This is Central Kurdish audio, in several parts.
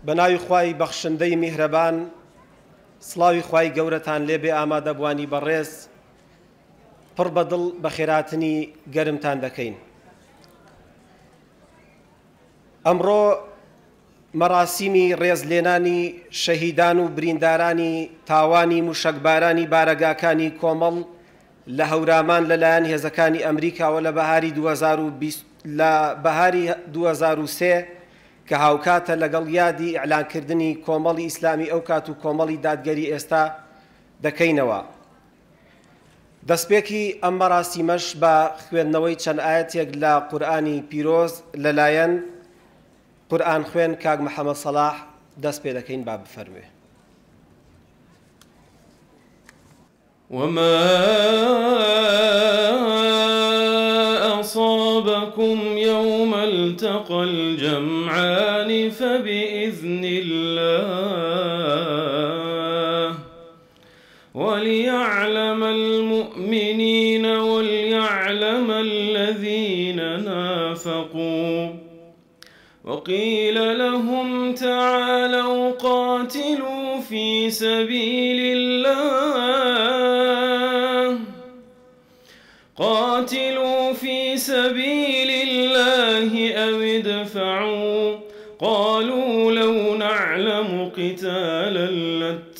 بەناوی خوای بەخشندەی میهرەبان سڵاوی خوای گەورەتان لێبێ ئامادەبوانی بەڕێز پڕ بەدڵ بە خێراتنی گەرمتان دەکەین. ئەمڕۆ مەراسیمی ڕێزلێنانی شەهیدان و بریندارانی تاوانی موشەکبارانی بارەگاکانی کۆمەڵ لە هەورامان لەلایەن هێزەکانی ئەمریکاوە لە بەهاری 2023 کە هاوکاتە لەگەڵ یادی ئیعلانکردنی کۆمەڵی ئیسلامی ئەو کات و کۆمەڵی دادگەری ئێستا دەکەینەوە. دەستپێکی ئەم مەراسیمەش بە خوێندنەوەی چەند ئایەتێک لە قورئانی پیرۆز لەلایەن قورئان خوێن کاک محەممەد سەلاح دەست پێ دەکەین با بفەرموێ. وما أصابكم يوم التقى الجمعان فبإذن الله وليعلم المؤمنين وليعلم الذين نافقوا وقيل لهم تعالوا قاتلوا في سبيل الله أو ادفعوا قالوا لو نعلم قتالا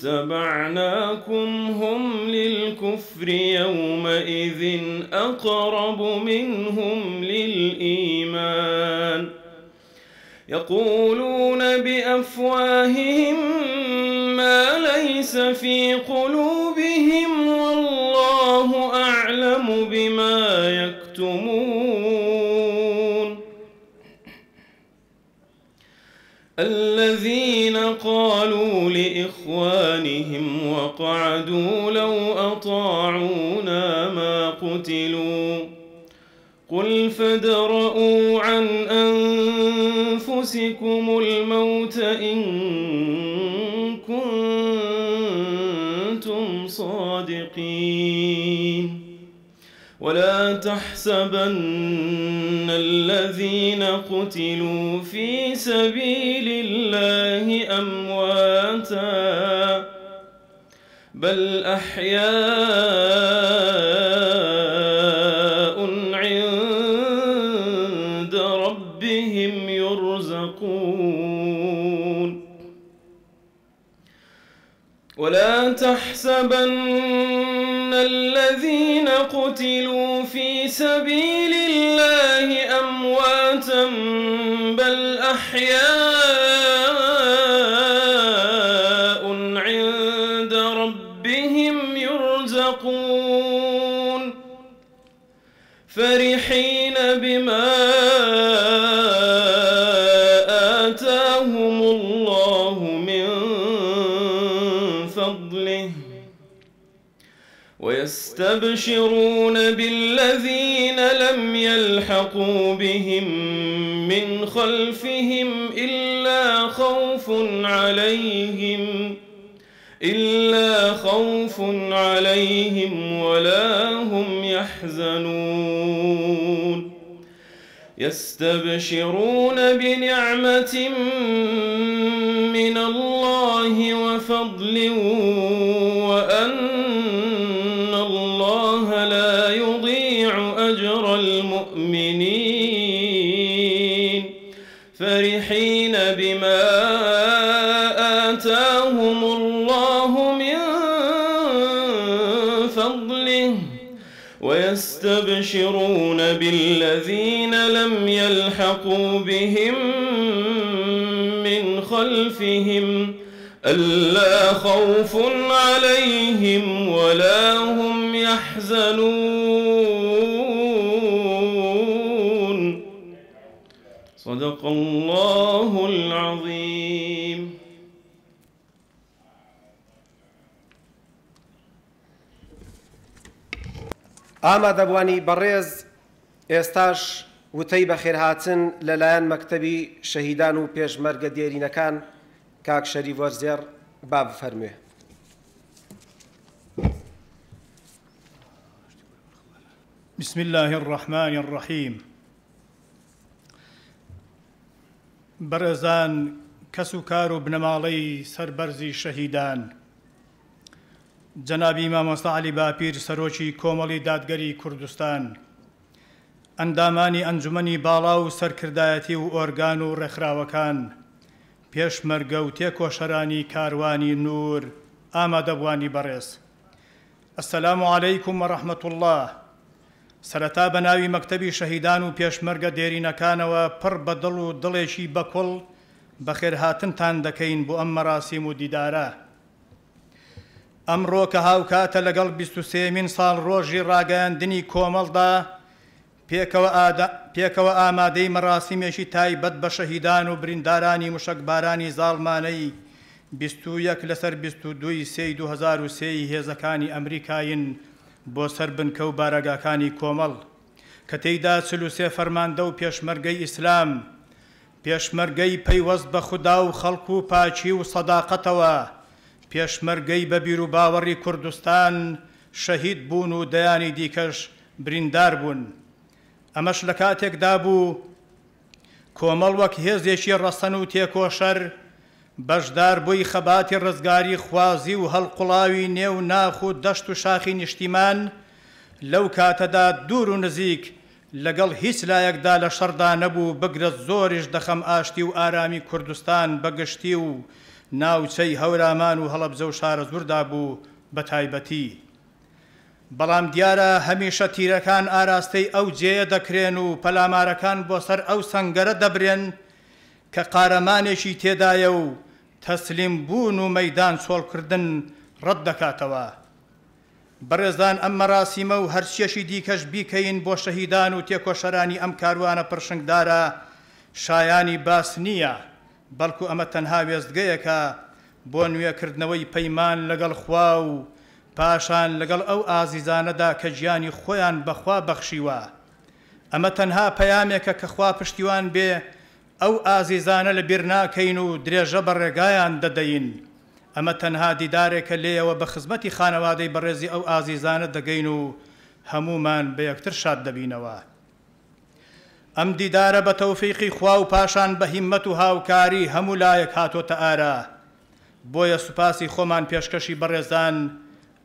لاتبعناكم هم للكفر يومئذ أقرب منهم للإيمان يقولون بأفواههم ما ليس في قلوبهم والله أعلم بما يكتمون الذين قالوا لإخوانهم وقعدوا لو أطاعونا ما قتلوا قل فادرءوا عن أنفسكم الموت إن كنتم صادقين ولا تحسبن الذين قتلوا في سبيل الله أمواتا بل أحياء عند ربهم يرزقون ولا تحسبن الذين قتلوا في سبيل الله أمواتا بل أحياء عند ربهم يرزقون فرحين بما آتاهم الله من فضله ويستبشرون بالذين لم يلحقوا بهم من خلفهم إلا خوف عليهم ولا هم يحزنون يستبشرون بنعمة من الله وفضل وأن الله لا يضيع أجر المؤمنين فرحين بما آتاهم الله من فضله ويستبشرون بالذين لم يلحقوا بهم من خلفهم ألا خوف عليهم ولا هم يحزنون صدق الله العظيم. ئامادەبوانی بەڕێز ئێستاش وتەی بەخێرهاتن لەلایەن مەکتەبی شەهیدان و پێشمەرگە دێرینەکان کاک شەریف وەرزێر با بفەرموێ. بسم الله الرحمن الرحيم. برزان کەس و کار و بنەماڵەی سەربەرزی شەهیدان، جەنابی مامۆستا عەلی باپیر سەرۆکی کۆمەڵی دادگەری کوردستان، ئەندامانی ئەنجومەنی باڵا و سەرکردایەتی و ئۆرگان و ڕێکخراوەکان، پێشمەرگە و تێکۆشەرانی کاروانی نور، ئامادەبوانی بەڕێز، ئەسەلامو عەلەیکوم وەڕەحمەت الله. سەرەتا بە ناوی مەکتەبی شەهیدان و پێشمەرگە دێرینەکانەوە پڕ بە دڵ و دڵێکی بەکوڵ بەخێرهاتنتان دەکەین بۆ ئەم مەراسیم و دیدارە. ئەمڕۆ کە هاوکاتە لەگەڵ 23مین ساڵ ڕۆژی ڕاگەیاندنی کۆمەڵدا پێکەوە ئامادەی مەراسیمێکی تایبەت بە شەهیدان و بریندارانی موشکبارانی زاڵمانەی 21 لەسەر 22 سەی 2003 هێزەکانی ئەمریکاین بۆ سەر بنکە و بارەگاکانی کۆمەڵ، کە تێیدا 43 فەرماندە و پێشمەرگەی ئیسلام، پێشمەرگەی پەیوەست بە خودا و خەڵک و پاچی و سەداقەتەوە، پێشمەرگەی بە بیر و باوەڕی کوردستان شەهید بوون و دەیانی دیکەش بریندار بوون. ئەمەش لە کاتێکدا بوو کۆمەڵ وەک هێزێکی ڕەسەن و تێکۆشەر بەشدار بووی خەباتی ڕزگاری خوازی و هەڵقوڵاوی نێو ناخ و دەشت و شاخی نیشتیمان، لەو کاتەدا دوور و نزیک لەگەڵ هیچ لایەکدا لە شەڕدا نەبوو بگرە زۆریش دەخەم ئاشتی و ئارامی کوردستان بەگشتی و ناوچەی هەورامان و هەڵەبجە و شارە زوردا بوو بە تایبەتی. بەڵام دیارە هەمیشە تیرەکان ئاراستەی ئەو جێیە دەکرێن و پەلامارەکان بۆ سەر ئەو سەنگەرە دەبرێن کە قارەمانێکی تێدایە و تەسلیم بوون و مەیدان چۆڵکردن ڕەت دەکاتەوە. بەڕێزان، ئەم مەراسیمە و هەرچیەشی دیکەش بیکەین بۆ شەهیدان و تێکۆشەرانی ئەم کاروانە پڕشنگدارە شایانی باس نییە، بەڵکو ئەمە تەنها وێستگەیەکە بۆ نوێکردنەوەی پەیمان لەگەڵ خوا و پاشان لەگەڵ ئەو ئازیزانەدا کە گیانی خۆیان بەخوا بەخشیوە. ئەمە تەنها پەیامێکە کە خوا پشتیوان بێ ئەو ئازیزانە لە بیر ناکەین و درێژە بە ڕێگایان دەدەین. ئەمە تەنها دیدارێکە لێەوە بە خزمەتی خانەوادەی بەڕێزی ئەو ئازیزانە دەگەین و هەمومان بە یەکتر شاد دەبینەوە. ئەم دیدارە بە تەوفیقی خوا و پاشان بە هیممەت و هاوکاری هەموو لایەک هاتۆتە ئارا. بۆیە سوپاسی خۆمان پێشکەشی بەڕێزان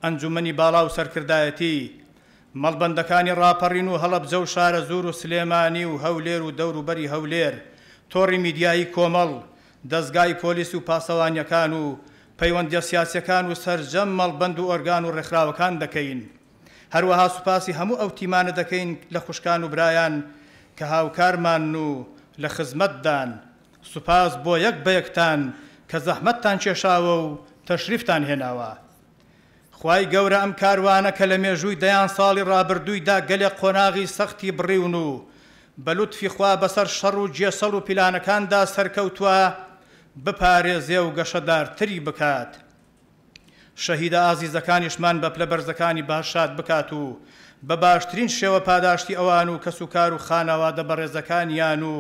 ئەنجومەنی باڵا و سەرکردایەتی، مەڵبەندەکانی ڕاپەڕین و هەڵەبجە و شارە زور و سلێمانی و هەولێر و دەوروبەری هەولێر، تۆڕی میدیایی کۆمەڵ، دەستگای پۆلیس و پاسەوانیەکان و پەیوەندیە سیاسیەکان و سەرجەم مەڵبەند و ئۆرگان و ڕێکخراوەکان دەکەین. هەروەها سوپاسی هەموو ئەو تیمانە دەکەین لە خوشکان و برایان کە هاوکارمان و لە خزمەتدان. سوپاس بۆ یەک بە یەکتان کە زەحمەتتان کێشاوە و تەشریفتان هێناوە. خوای گەورە ئەم کاروانە کە لە مێژووی دەیان ساڵی ڕابردوویدا گەلێک قۆناغی سەختی بڕیون و بە لوتفی خوا بەسەر شەڕ و جێسەڵ و پیلانەکاندا سەرکەوتووە بپارێزێ و گەشەدارتری بکات. شەهیدە ئازیزەکانیشمان بە پلە بەرزەکانی باشات بکات و بە باشترین شێوە پاداشتی ئەوان و کەس و کار و خانەوادە بەڕێزەکانیان و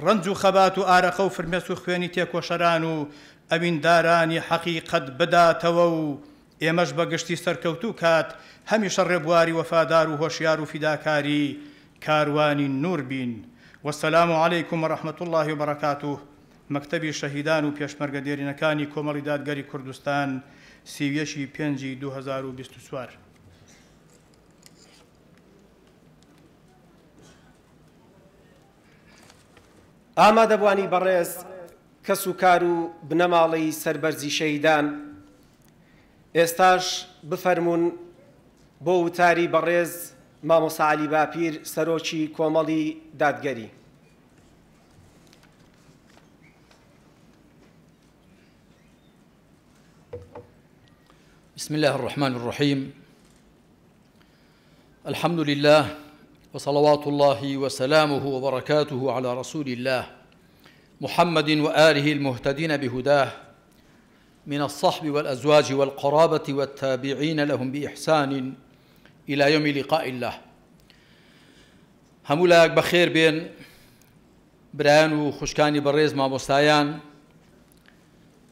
ڕنج و خەبات و ئارەقە و فرمێس و خوێنی تێکۆشەران و ئەویندارانی حەقیقەت بداتەوە و ئێمەش بەگشتی سەرکەوتوو کات هەمیشە ڕێبواری وەفادار و هۆشیار و فیداکاری کاروانی نور بین. وەسەلام عەلەیکوم وەڕەحمەت الله وبەرەکاتوه. مەکتەبی شەهیدان و پێشمەرگە دێرینەکانی کۆمەڵی دادگەری کوردستان 31/5/2024. ئامادەبوانی بەڕێز کەس و کار و بنەماڵەی سەربەرزی شەهیدان، ئێستاش بفەرمونون بۆ وتاری بەڕێز مامۆستا عەلی باپیر سەرۆکی کۆمەڵی دادگەری. بسم الله الرحمن الرحيم. الحمد لله وصلوات الله وسلامه وبركاته على رسول الله محمد وآله المهتدين بهداه من الصحب والأزواج والقرابة والتابعين لهم بإحسان إلى يوم لقاء الله. همولاك بخير بين بران وخشكاني بريز مامۆستایان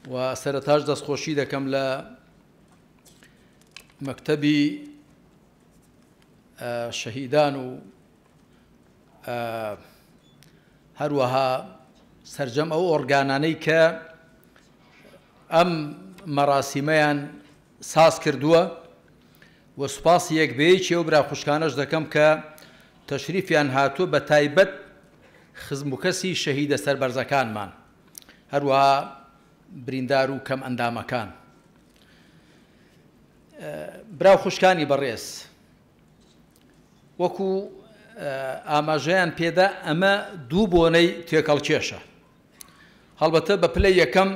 وسەرەتاش دەستخۆشی دەکەم لە مەکتەبی شەهیدان و هەروەها سەرجەم ئەو ئۆرگانانەی کە ئەم مەراسیمەیان ساز کردووە و سوپاسی یەکبێیەکی ئەو برا خوشکانەش دەکەم کە تەشریفیان هاتووە بە تایبەت خزم و کەسی شەهیدە سەربەرزەکانمان هەروەها بریندار و کەم ئەندامەکان. براو خوشکانی بەڕێز، وەکو ئاماژەیان پێدا ئەمە دوو بۆنەی تێکەڵکێشە. هەڵبەتە بە پلەی یەکەم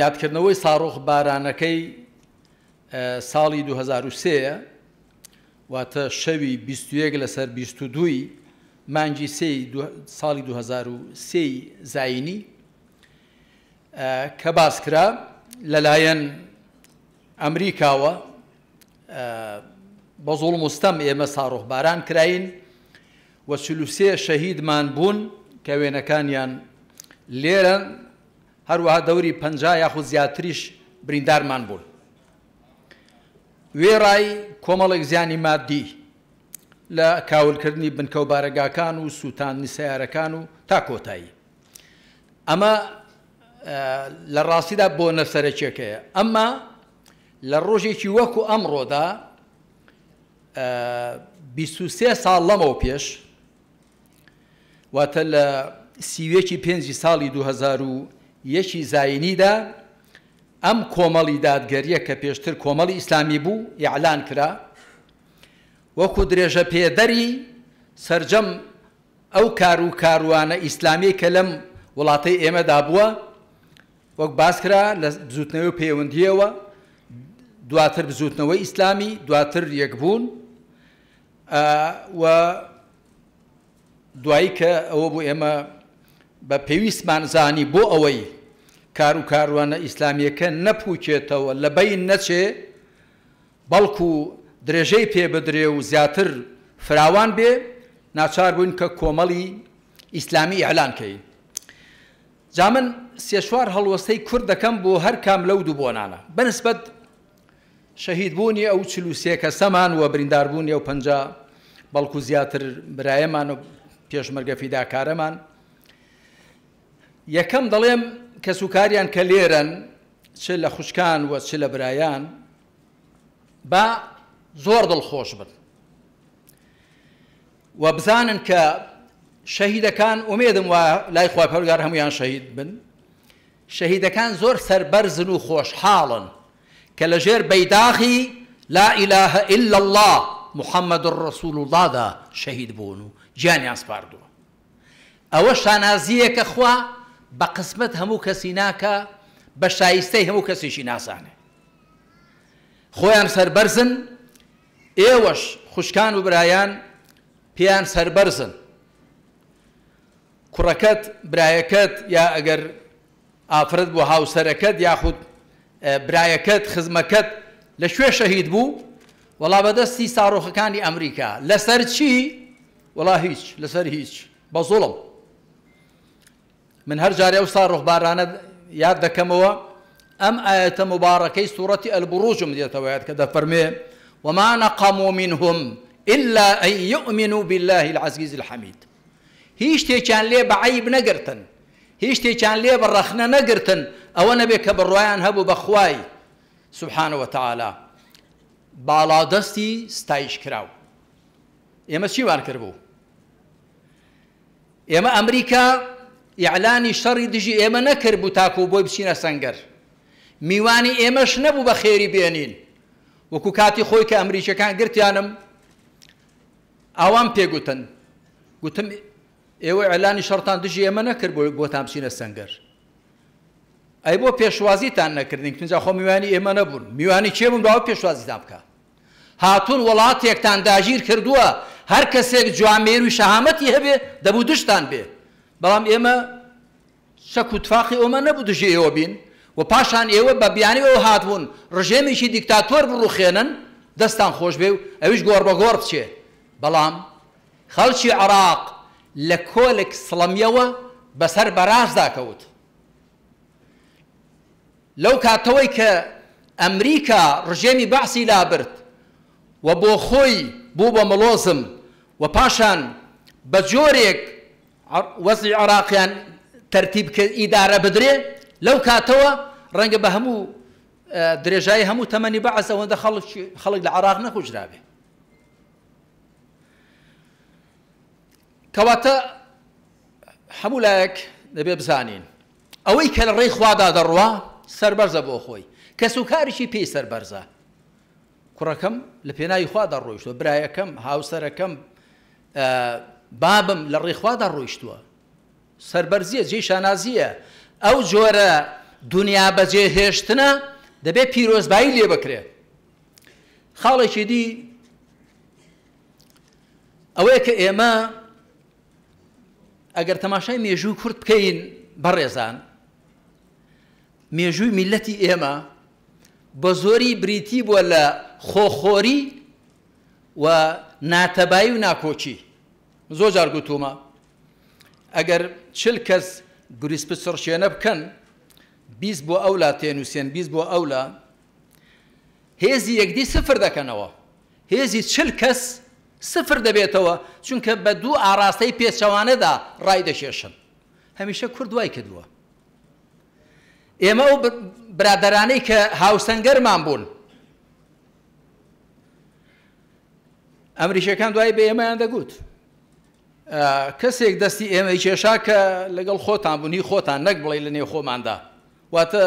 یادکردنەوەی ساڕۆخ بارانەکەی ساڵی 2003 واتە شەوی 21 لەسەر 22 مانگی ساڵی 2003 زاینی کە باسکرا لەلایەن ئەمریکاوە بە زوڵم و ستەم ئێمە ساڕۆخ باران کراین و 43 شەهیدمان بوون کە وێنەکانیان لێرەن، هەروەها دەوری 50 یاخود زیاتریش بریندارمان بوون. وێڕای کۆمەڵێک زیانی مادی لە کاولکردنی بنکە و بارەگاکان و سووتاندنی سیارەکان و تا کۆتایی. ئەمە لە ڕاستیدا بۆ نەسەرەکیەکەیە. ئەمما لە ڕۆژێکی وەکو ئەمڕۆدا 23 ساڵ لەمەوە پێش واتە لە سیوێکی 5 ساڵی 2001 زاینیدا ئەم کۆمەڵی دادگەریە کە پێشتر کۆمەڵی ئیسلامی بوو ئیعلان کرا وەکو درێژە پێدەری سەرجەم ئەو کار و کاروانە ئیسلامی کە لەم وڵاتەی ئێمەدا بووە، وەک باس کرا لە بزوتنەوەی پەیوەندیەوە، دواتر بزوتنەوەی ئیسلامی، دواتر یەکبوون و دوایی کە ئەوە بوو ئێمە بە پێویستمان زانی بۆ ئەوەی کار و کاروانە ئیسلامیەکە نەپوچێتەوە لە بین نەچێ بەڵکو درێژەی پێ بدرێ و زیاتر فراوان بێ، ناچار بووین کە کۆمەڵی ئیسلامی ئیعلان کەین. جا من سێ-چوار هەڵوەستەی کورد دەکەم بۆ هەر کام لەو دوو بۆنانە بەنسبەت شەهیدبوونی ئەو 43 کەسەمان و برینداربوونی ئەو 50 بەڵکو زیاتر برایەمان و پێشمەرگە فیداکارەمان. یەکەم دەڵێم کە سوکاریان کە لێرەن چ لە خوشکان و چ لە برایان با زۆر دڵخۆش بن و بزانن کە شەهیدەکان ئومێدم وە لای خوا پەروەردگار هەمویان شەهید بن. شەهیدەکان زۆر سەربەرزن و خۆشحاڵن کە لەژێر بەیداغی لا ئیلاهە ئیلا الله محەممەد ڕەسوول اللهدا شەهید بوون و گیانیان سپاردووە. ئەوە شانازیەکە خوا بە قسمت هەموو کەسی ناکە، بە شایستەی هەموو کەسێکی ناسانێ. خۆیان سەربەرزن، ئێوەش خوشکان و برایان پێیان سەربەرزن. کوڕەکەت، برایەکەت یا ئەگەر ئافرەت بۆ هاوسەرەکەت یاخود برایەکەت، خزمەکەت لەکوێ شەهید بوو؟ وەڵا بەدەستی ساڕۆخەکانی ئەمریکا. لەسەر چی؟ وەڵا هیچ، لەسەر هیچ، بە زوڵم. من هەر جارێ ئەو ساڕۆخ بارانە یاد دەکەمەوە ئەم ئاەتە مبارەکەی سوورەتی ئەلبوڕوجم دێتەوەیەت کە دەفەرمێ وما نقموا منهم إلا أن يؤمنوا بالله العزيز الحميد. هیچ شتێکیان لێ بە عەیب نەگرتن، هیچ شتێکیان لێ بە ڕەخنە نەگرتن، ئەوە نەبێت کە بڕوایان هەبوو بە خوای سبحانه وتعالى باڵادەستی ستایش کراو. ئێمە چیوان کردبوو؟ ئێمە ئەمریکا ئیعلانی شەڕی دژی ئێمە نەکرد بوو تاکو بۆی بچینە سەنگەر. میوانی ئێمەش نەبوو بە خێری بێنین. وەکو کاتی خۆی کە ئەمریکەکان گرتیانم ئەوان پێگوتن، گوتم ئێوە ئیعلانی شەڕتان دژی ئێمە نەکرد بۆتان بچینە سەنگەر. ئەی بۆ پێشوازیتان نەکردین؟ کنجا خۆ میوانی ئێمە نەبوون. میوانی کێ بوون باوە پێشوازیتان بکە؟ هاتوون وڵاتێکتان داگیر کردووە، هەر کەسێک جوامێر و شەهامەتی هەبێ دەبوو دشتان بێ. بەڵام ئێمە شەک و تفاقی ئەومە نەبوو دژی ئێوە بین و پاشان ئێوە بە بیانیەوە هاتبوون ڕژێمێکی دیکتاتۆر بڕوخێنن دەستان خۆش بێ و ئەویش گۆڕ بە گۆڕ بچێ. بەڵام خەڵکی عێراق لە کۆلێک سڵەمیەوە بەسەر بەرازدا کەوت. لەو کاتەوەی کە ئەمریکا ڕژێمی بەعسی لابرد و بۆ خۆی بوو بە مڵۆزم و پاشان بە جۆرێک وەزعی عێراقیان تەرتیب ئیدارە بدرێ لەو کاتەوە ڕەنگە بە هەموو درێژایی هەموو تەمەنی بەعەز ئەوەندە خەڵک لە عێراق نەکوژرابێ. کەواتە هەموو لایەک دەبێ بزانین ئەوەی کە لە ڕێی خوادا دەڕوا سەربەرزە بۆ خۆی، کەس و کاریشی پێی سەربەرزە. کوڕەکەم لە پێناوی خوادا ڕۆیشتووە، برایەکەم هاوسەرەکەم بابم لە ڕێی خوادا ڕۆیشتووە، سەربەرزیە جێی شانازیە. ئەو جۆرە دنیا بەجێ هێشتنە دەبێت پیرۆزبایی لێ بکرێت. خاڵێکی دی ئەوەیە کە ئێمە ئەگەر تەماشای مێژووی کورد بکەین بەڕێزان، مێژووی میلەتی ئێمە بە زۆری بریتی بووە لە خۆخۆری و ناتەبایی و ناکۆچی. زۆر جار گوتومە ئەگەر 40 کەس گوریسپسڕشێنە بکەن 20 بۆ ئەولا تێنووسێن 20 بۆ ئەولا هێزی یەکدی سفر دەکەنەوە، هێزی 40 کەس سفر دەبێتەوە، چونکە بە دوو ئاراستەی پێچەوانەدا ڕای دەشێشن. هەمیشە کورد وای کردووە. ئێمە ئەو برادەرانەی کە هاوسەنگەرمان بوون ئەمریکیەکان دوای بە ئێمەیان دەگوت کەسێک دەستی ئێمەی کێشا کە لەگەڵ خۆتان بوونی خۆتان نەک بڵێ لە نێو خۆماندا، واتە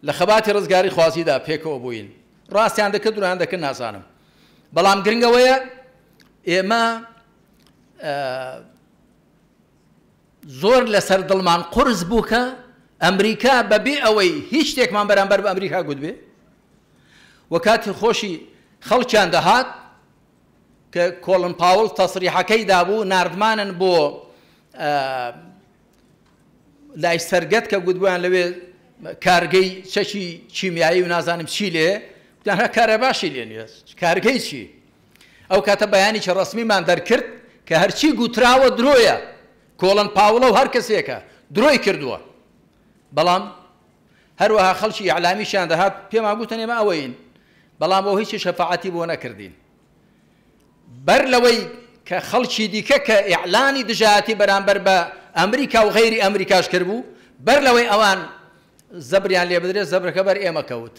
لە خەباتی ڕزگاری خوازیدا پێکەوە بووین. ڕاستیان دەکرد دووران دەکرد نازانم، بەڵام گرنگەوەیە ئێمە زۆر لەسەر دڵمان قورس بوو کە ئەمریکا بەبێ ئەوەی هیچ شتێکمان بەرامبەر بە ئەمریکا گوت بێ، وە کاتی خۆشی خەڵکیان دەهات کە کۆڵن پاوڵ تەسریحەکەی دابوو ناردمانن بۆ لای سەرگەت کە گوتبوویان لەوێ کارگەی چەکی چیمیایی و نازانم چی لێ، گوتیان کارە باشی لێ نیە، کارگەی چی؟ ئەو کاتە بەیانی کە ڕسمیمان دەرکرد کە هەرچی گوتراوە درۆیە، کۆڵن پاوڵە و هەر کەسێکە درۆی کردووە. بەڵام هەروەها خەڵکی ئیعلامیشیان دەهات پێمان گوتن ئێمە ئەوەین، بەڵام ئەو هیچی شەفاعەتی بۆ نەکردین. بەر لەوەی کە خەڵکی دیکە کە ئیعلانی دژایەتی بەرامبەر بە ئەمریکا و غەیری ئەمریکاش کرد بوو، بەر لەوەی ئەوان زەبریان لێ بدرێت زەبرەکە بەر ئێمە کەوت.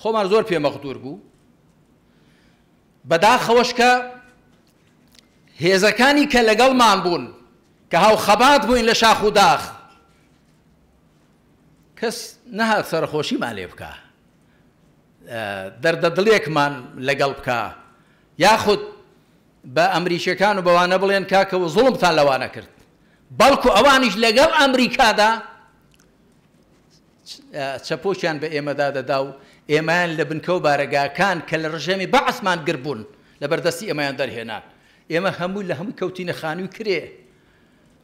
خۆمان زۆر پێمەخدوور بوو، بەداخەوەش کە هێزەکانی کە لەگەڵمان بوون کە هاو خەبات بووین لە شاخ و داخ، کەس نەهات سەرخۆشیمان لێ بکە، دەردە دڵێکمان لەگەڵ بکە، یاخود بە ئەمریکیەکان و بەوانە بڵێن کاکەوە زوڵمتان لەوانە کرد، بەڵکو ئەوانیش لەگەڵ ئەمریکادا چەپۆچیان بە ئێمەدا دەدا و ئێمەیان لە بنکە و بارەگاکان کە لە ڕژێمی بەعسمان گربوون لەبەردەستی ئێمەیان دەرهێنان. ئێمە هەموو لە هەمووی کەوتینە خانووی کرێ،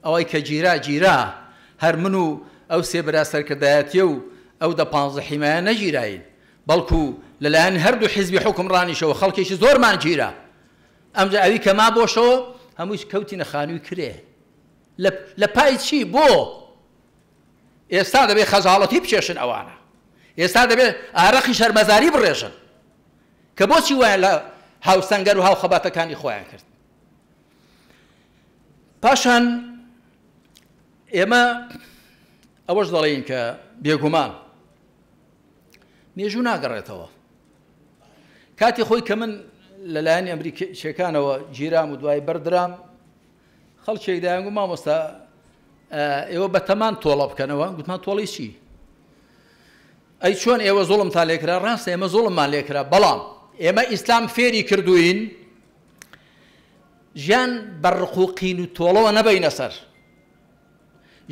ئەوەی کە گیرا هەر من و ئەو سێ برا سەرکردایەتیە و ئەو 15 حیمایە نەگیراین، بەڵکو لەلایەن هەردوو حیزبی حکمڕانیشەوە خەڵکێکی زۆرمان گیرا. ئەمجا ئەوی کە ما بۆشەوە هەمووی کەوتینە خانووی کرێ. لە پای چی بۆ؟ ئێستا دەبێت خەجاڵەتی بچێشن ئەوانە، ئێستا دەبێت ئارەقی شەرمەزاری بڕێژن کە بۆچی وایە لە هاوسەنگەر و هاوخەباتەکانی خۆیان کرد. پاشان ئێمە ئەوەش دەڵێین کە بێگومان مێژوو ناگەڕێتەوە. کاتی خۆی کە من لەلایەن ئەمریکیەکانەوە گیرام و دوای بەردرام، خەڵکێک دایانگو مامۆستا ئێوە بەتەمان تۆڵە بکەنەوە. گوتمان تۆڵی چی؟ ئەی چۆن ئێوە زوڵمتان لێکرا؟ ڕاستە ئێمە زوڵممان لێکرا، بەڵام ئێمە ئیسلام فێری کردوین ژیان بەڕق و قین و تۆڵەوە نەبەینە سەر.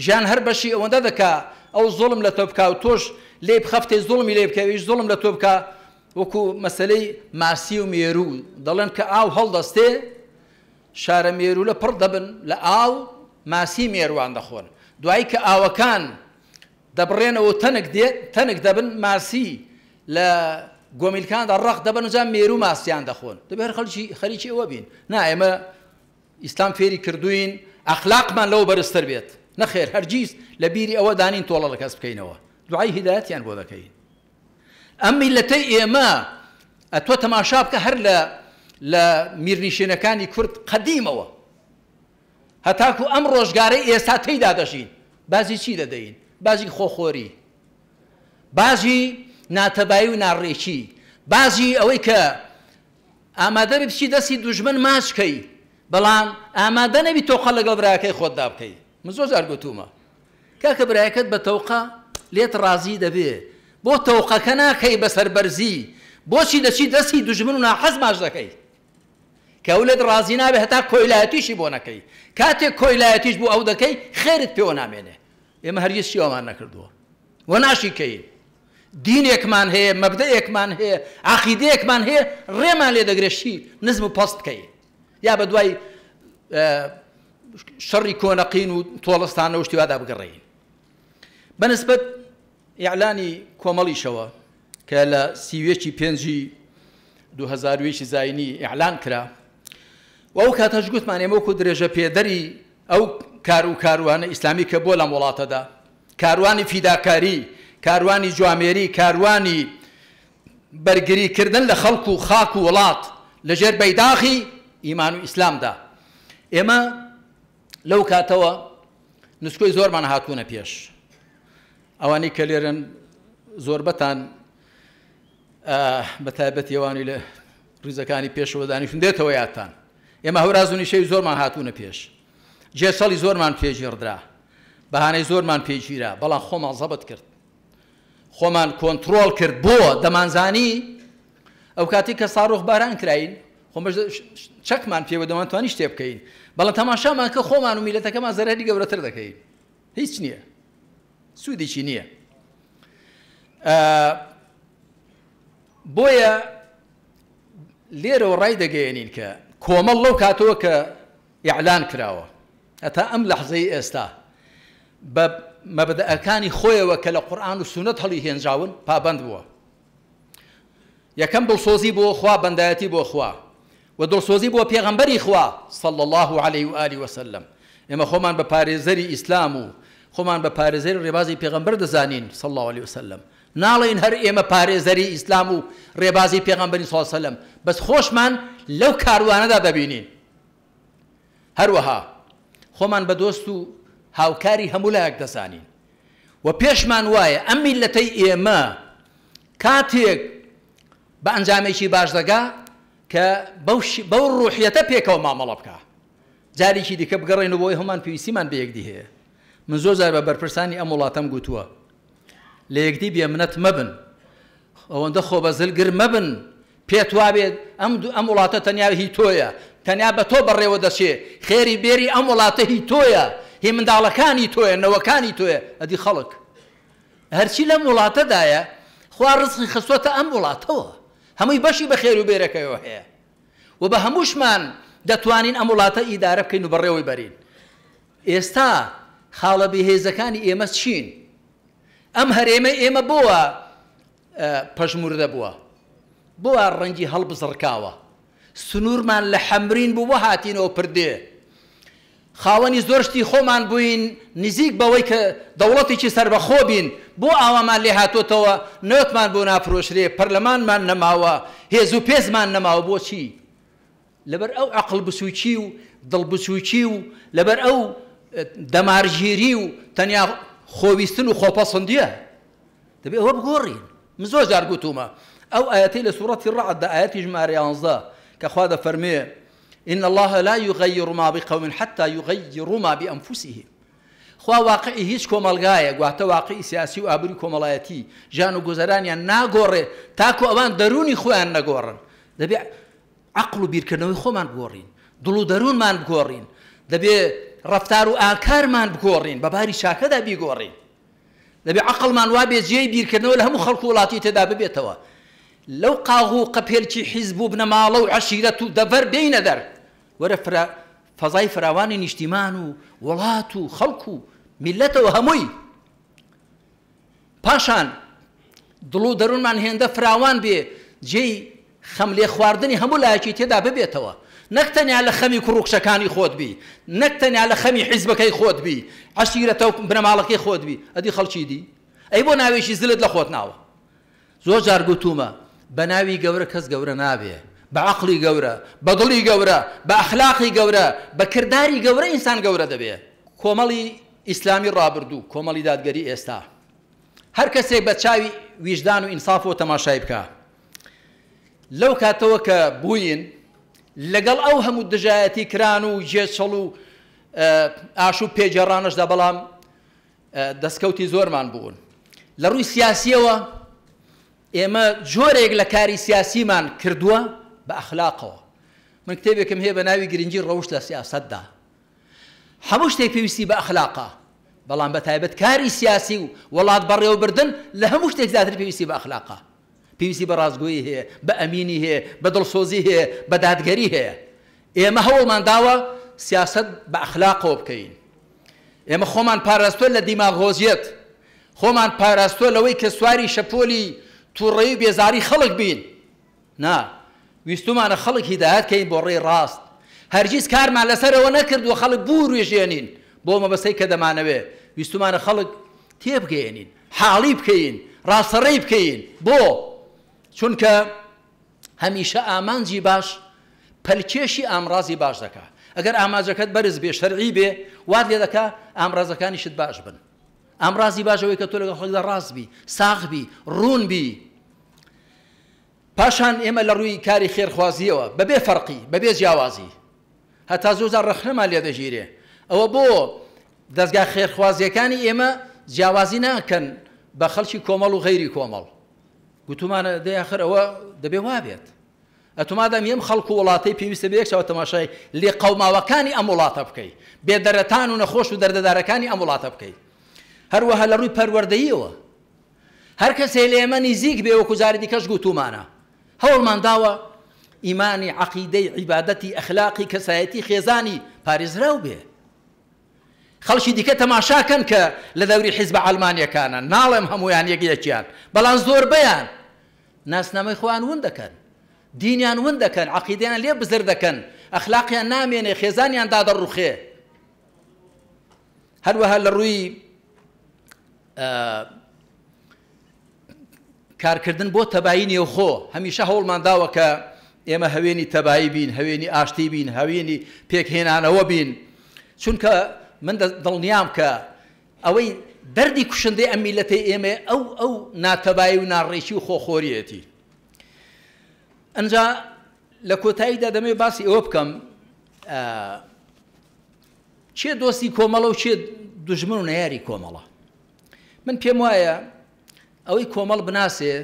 ژیان هەر بەشی ئەوەندە دەکا ئەو زوڵم لە تۆ بکا و تۆش لێ بخەفتەی زوڵمی لێ بکەویش زوڵم لە تۆ بکە، وەکو مەسەلەی ماسی و مێروو دەڵێن کە ئاو هەڵدەستێ شارە مێروو لە پڕ دەبن لە ئاو ماسی مێروان دەخۆن، دوایی کە ئاوەکان دەبڕێنەوە تەنک دەبن ماسی لە گۆمیلکاندا ڕق دەبن و جا مێروو ماسییان دەخۆن. دەبێت خەڵکی خەریکی ئەوە بین. نا ئێمە ئیسلام فێری کردوین ئەخلاقمان لەوە بەرزتر بێت، نەخێر هەرگیز لە بیری ئەوە دانین تۆڵە لە کەس بکەینەوە، دوعای هیدایەتیان بۆ دەکەین. ئەم میلەتەی ئێمە ئەتۆ تەماشا بکە هەر لە میرنیشێنەکانی کورد قەدیمەوە هەتاکو ئەم ڕۆژگارەی ئێستا تێیدا دەژین بازی چی دەدەین؟ بازی خۆخۆری، بازی ناتەبایی و ناڕێکی، بازی ئەوەی کە ئامادە بێ بچی دەستی دوژمن ماچکەی بەڵام ئامادە نەبی تۆقە لەگەڵ برایەکەی خۆتدا بکەی. من زۆر جار گوتومە کاکە برایەکەت بە تەوقە لێت ڕازی دەبێ بۆ تەوقەکە ناکەی بەسەر بەرزی بۆچی دەچی دەستی دوژمن و ناحەز ماچ دەکەی کە ئەو لێت ڕازی نابێ هەتا کۆیلایەتیشی بۆ نەکەی. کاتێک کۆیلایەتیش بۆ ئەو دەکەی خێرت پێوە نامێنێ. ئێمە هەرگیز شیوامان نەکردووە و ناشیکەین. دینێکمان هەیە، مەبدەیەکمان هەیە، عەقیدەیەکمان هەیە، ڕێمان لێ دەگرێشی نزم و پەست بکەین یا بە دوای شەڕی کۆنەقین و تۆڵستانە و شتیوادا بگەڕێین. بەنسبەت ئیعلانی کۆمەڵیشەوە کە لە 30 پێنجی 2020 زاینی ئیعلان کرا و ئەو کاتەش گوتمان ئێمە وەکو درێژە پێدەری ئەو کار و کاروانە ئیسلامی کە بۆ لەم وڵاتەدا کاروانی فیداکاری، کاروانی جوامێری، کاروانی بەرگریکردن لە خەڵک و خاک و وڵات لەژێر بەیداغی ئیمان و ئیسلامدا ئێمە لەو کاتەوە نسکۆی زۆرمان هاتوونە پێش. ئەوانەی کە لێرن زۆربەتان بە تایبەتی ئەوانی لە ڕیزەکانی پێشەوە دانیشتون دێتەوە یادتان ئێمە هەوراز و نیشەی زۆرمان هاتوونە پێش، جێسەڵی زۆرمان پێگیردرا، بەهانەی زۆرمان پێگیرا، بەڵام خۆمان زەبت کرد، خۆمان کۆنتڕۆڵ کرد. بۆ دەمانزانی ئەو کاتی کە ساڕۆخ باران کراین خۆمەش چەکمان پێوە دەمانتوانی شتێ بکەین، بەڵام تەماشامان کە خۆمان و میلەتەکەمان زەرەری گەورەتر دەکەین. هیچ نییە، سوودێکی نییە. بۆیە لێرەوە ڕای دەگەیەنین کە کۆمەڵ لەو کاتەوە کە ئیعلان کراوە هەتا ئەم لەحزەی ئێستا بە مەبدەئەکانی خۆیەوە کە لە قورئان و سونەت هەڵی هێنجاون پابەند بووە. یەکەم دڵسۆزی بۆ خوا، بەندایەتی بۆ خوا و دڵسۆزی بۆ پێغەمبەری خوا صلی الله عليه و آله وسلم. ئێمە خۆمان بە پارێزەری ئیسلام و خۆمان بە پارێزەری ڕێبازی پێغەمبەر دەزانین صلی الله عليه وسلم. ناڵێن هەر ئێمە پارێزەری ئیسلام و ڕێبازی پێغەمبەری صلی الله عليه وسلم، بەس خۆشمان لەو کاروانەدا دەبینین. هەروەها خۆمان بە دۆست و هاوکاری هەموو لایەک دەزانین و پێشمان وایە ئەم میلەتەی ئێمە کاتێک بە ئەنجامێکی باش دەگا کە بەو ڕوحیەتە پێکەوە مامەڵە بکە. جارێکی دیکە بگەڕێنەوە بۆی هەمان پێویستیمان بە یەکدی هەیە. من زۆر جار بە بەرپرسانی ئەم وڵاتەم گوتووە لە یەکدی بێمنەت مەبن، ئەوەندە خۆبەزلگر مەبن، پێت وابێت ئەم وڵاتە تەنیا هی تۆیە، تەنیا بە تۆ بەڕێوە دەچێ، خێری بێری ئەم وڵاتە هی تۆیە، هی منداڵەکانی تۆیە، نەوەکانی تۆیە. ئەدی خەڵک هەرچی لەم وڵاتەدایە خوا ڕزقی خستوەتە ئەم وڵاتەوە، هەمووی بەشی بە خێر و بێرەکەیەوە هەیە و بە هەمووشمان دەتوانین ئەم وڵاتە ئیدارە بکەین و بەڕێوەی بەرین. ئێستا خاڵە بەهێزەکانی ئێمە چین؟ ئەم هەرێمە ئێمە بۆوە پەژموردە بووە، بۆوە ڕەنگی هەڵبزڕکاوە، سنوورمان لە حەمرین بوو بۆ هاتینەوە پردێ، خاوەنی زۆر شتی خۆمان بووین نزیک بەوەی کە دەوڵەتێکی سەربەخۆ بین، بۆ ئاوامان لێ هاتۆتەوە، نەوتمان بۆ نافرۆشرێ، پەرلەمانمان نەماوە، هێز و پێزمان نەماوە. بۆچی؟ لەبەر ئەو عەقڵ بچووکی و دڵ بچووکی و لەبەر ئەو دەمارگیری و تەنیا خۆویستن و خۆپەسەندیە دەبێ ئەوە بگۆڕین. من زۆر جار گوتومە ئەو ئاەتەی لە سوورەتی ڕەعددا ئاەتی ژمارە 11 کە خوا دەفەرمێ إن الله لا يغير ما بقوم حتى يغيروا ما بأنفسهم. خوا واقعی هیچ کۆمەلگایە گواتە واقعی سیاسی و ئابووری کۆمەڵایەتی ژان و گوزەرانیان ناگۆڕێ تاکو ئەوان دەرونی خۆیان نەگۆڕن. دەبێ عەقڵ و بیرکردنەوەی خۆمان بگۆڕین، دڵ و دەروونمان بگۆڕین، دەبێ ڕەفتار و ئاکارمان بگۆڕین، بە باری چاکەدا بیگۆڕین، دەبێ عەقڵمان وابێ جێی بیرکردنەوە لە هەموو خەڵک و وڵاتی تێدا ببێتەوە. لەو قاغ و قەپێلکی حیزب و بنەماڵە و عەشیرەت و دەڤەر بێینە دەر، وەرە فەزای فراوانی نیشتیمان و وڵات و خەڵک و میلەتەوە هەمووی. پاشان دڵ و دەروونمان هێندە فراوان بێ جێی خەم لێ خواردنی هەموو لایەکی تێدا ببێتەوە، نەک تەنیا لە خەمی کوڕوکشەکانی خۆت بی، نەک تەنیا لە خەمی حیزبەکەی خۆت بی، عەشیرەتە و بنەماڵەکەی خۆت بی. ئەدی خەڵکی دی ئەی بۆ ناوێکی زلت لە خۆت ناوە. زۆر جار گوتومە بە ناوی گەورە کەس گەورە نابێ، بعقلي قورة بدلي قورة بأخلاقي قورة بكرداري قورة إنسان قورة دبيه كومالي إسلامي رابردو كومالي دادگري إستا هر کسی بچاوی وجدان و انصاف و تماشای بکە لەو کاتەوە کە بووین لەگەڵ ئەو هەموو دژایەتی کران و جێچەڵ و ئاش و پێجێڕانشدا بەڵام دەستکەوتی زۆرمان بوون لە ڕووی سیاسیەوە ئێمە جۆرێک لە کاری سیاسیمان کردووە بە ئەخلاقەوە من کتێبێکم هەیە بە ناوی گرنگی ڕەوشت لە سیاسەتدا هەموو شتێک پێویستی بە ئەخلاقە بەڵام بە تایبەت کاری سیاسی و وڵات بەڕێوەبردن لە هەموو شتێک زیاتر پێویستی بە ئەخلاقە پێویستی بە ڕازگۆیی هەیە بە ئەمینی هەیە بە دڵسۆزی هەیە بە دادگەری هەیە ئێمە هەوڵمان داوە سیاسەت بە ئەخلاقەوە بکەین ئێمە خۆمان پاراستووە لە دیماغۆزیەت خۆمان پاراستووە لەوەی کە سواری شەپۆلی تووڕەیی و بێزاری خەڵک بین نا ویستومانە خەڵک هیدایەت کەین بۆ ڕێی ڕاست هەرگیز کارمان لەسەرەوە نەکردووە خەڵک بوو ڕوێژێنین بۆ مەبەستەی کە دەمانەوێ ویستومانە خەڵک تێبگەێنین حاڵی بکەین ڕاستەڕێی بکەین بۆ چونکە هەمیشە ئامانجی باش پەلکێشی ئامڕازی باش دەکا ئەگەر ئاماجەکەت بەرز بێ شەرعی بێ وات لێ دەکا ئامڕازەکانیشت باش بن ئامڕازی باشەوەی کە تۆ لەگەڵ خەڵکدا ڕاست بی ساغ بی ڕوون بی پاشان ئێمە لە ڕووی کاری خێرخوازیەوە بەبێ فەرقی بەبێ جیاوازی هەتا زۆرجار ڕەخنەمان لێ دەژیرێ ئەوە بۆ دەستگا خێرخوازیەکانی ئێمە جیاوازی ناکەن بە خەڵکی کۆمەڵ و غەیری کۆمەڵ گوتومانە دەیاخر ئەوە دەبێ وابێت ئەتومادام ئێم خەڵک و وڵاتەی پێویستە بە یەکشەوە تەماشای لێ قەوماوەکانی ئەم وڵاتە بکەی بێدەرەتان و نەخۆش و دەردەدارەکانی ئەم وڵاتە بکەی هەروەها لە ڕووی پەروەردەییەوە هەر کەسێ لە ئێمە نزیک بێ وەکو جاری دیکەش گوتومانە هەوڵمان داوە ئیمانی عەقیدەی عیبادەتی ئەخلاقی کەسایەتی خێزانی پارێزراو بێ خەڵکی دیکە تەماشاکەن کە لە دەوری حیزب ئەڵمانیەکانە ناڵێم هەمویان یەکیان بەڵام زۆربەیان ناسنامەی خۆیان ون دەکەن دینیان ون دەکەن عەقیدەیان لێ بزر دەکەن ئەخلاقیان نامێنێ خێزانیان دادەڕوخێ هەروەها لە ڕووی کارکردن بۆ تەبایی نێوخۆ هەمیشە هەوڵمان داوە کە ئێمە هەوێنی تەبایی بین هەوێنی ئاشتی بین هەوێنی پێکهێنانەوە بین چونکە من دڵنیام کە ئەوەی دەردی کوشندەی ئەم میلەتەی ئێمە ئەو ناتەبایی و ناڕێکی و خۆخۆریەتی ئەنجا لە کۆتاییدا دەمێ باسی ئەوە بکەم چێ دۆستی کۆمەڵە و چێ دوژمن و نەیاری کۆمەڵە من پێم وایە ئەوەی کۆمەڵ بناسێ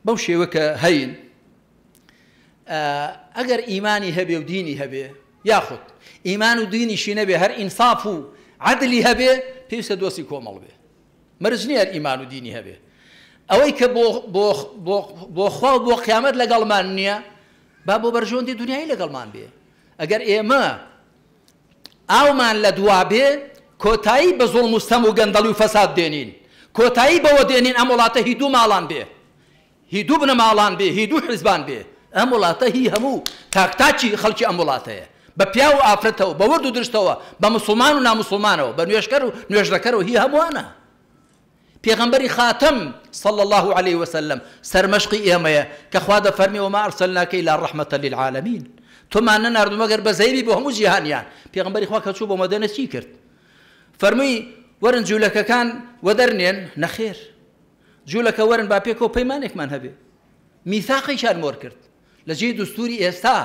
بەو شێوە کە هەین ئەگەر ئیمانی هەبێ و دینی هەبێ یاخود ئیمان و دینیشی نەبێ هەر ئینساف و عەدلی هەبێ پێویستە دۆستی کۆمەڵ بێ مەرج نییە ئیمان و دینی هەبێ ئەوەی کە بۆ خوا و بۆ قیامەت لەگەڵمان نییە با بۆ بەرژۆندی دنیای لەگەڵمان بێ ئەگەر ئێمە ئاومان لە دوا بێ کۆتایی بە زوڵم و ستەم و گەندەڵی و فەساد دێنین کۆتایی بەوە دێنین ئەم وڵاتە هیدوو ماڵان بێ هیدوو بنە ماڵان بێ هیدوو حیزبان بێ ئەم وڵاتە هی هەموو تاکتاکی خەڵکی ئەم وڵاتەیە بە پیا و ئافرەتەوە بە ورد و درشتەوە بە مسلمان و نامسلمانەوە بە نوێژکەر و نوێژرەکەرەوە هی هەمووانە پێغەمبەری خاتەم صلى الله عليه وسلم سەرمەشقی ئێمەیە کە خوا دەفەرمێ وما ئەرسەلناکە إلا ڕەحمەتە للعالەمین تۆمان نەناردووە مەگەر بە زەیری بۆ هەموو جیهانیان پێغەمبەری خوا کە چوو بۆ مەدەنە چی کرد فەرمووی وەرن جوولەکەکان وەدەرنێن نەخێر جوولەکە وەرن با پێکەوە پەیمانێکمان هەبێ میثاقیشان مۆر کرد لە جێی دستوری ئێستا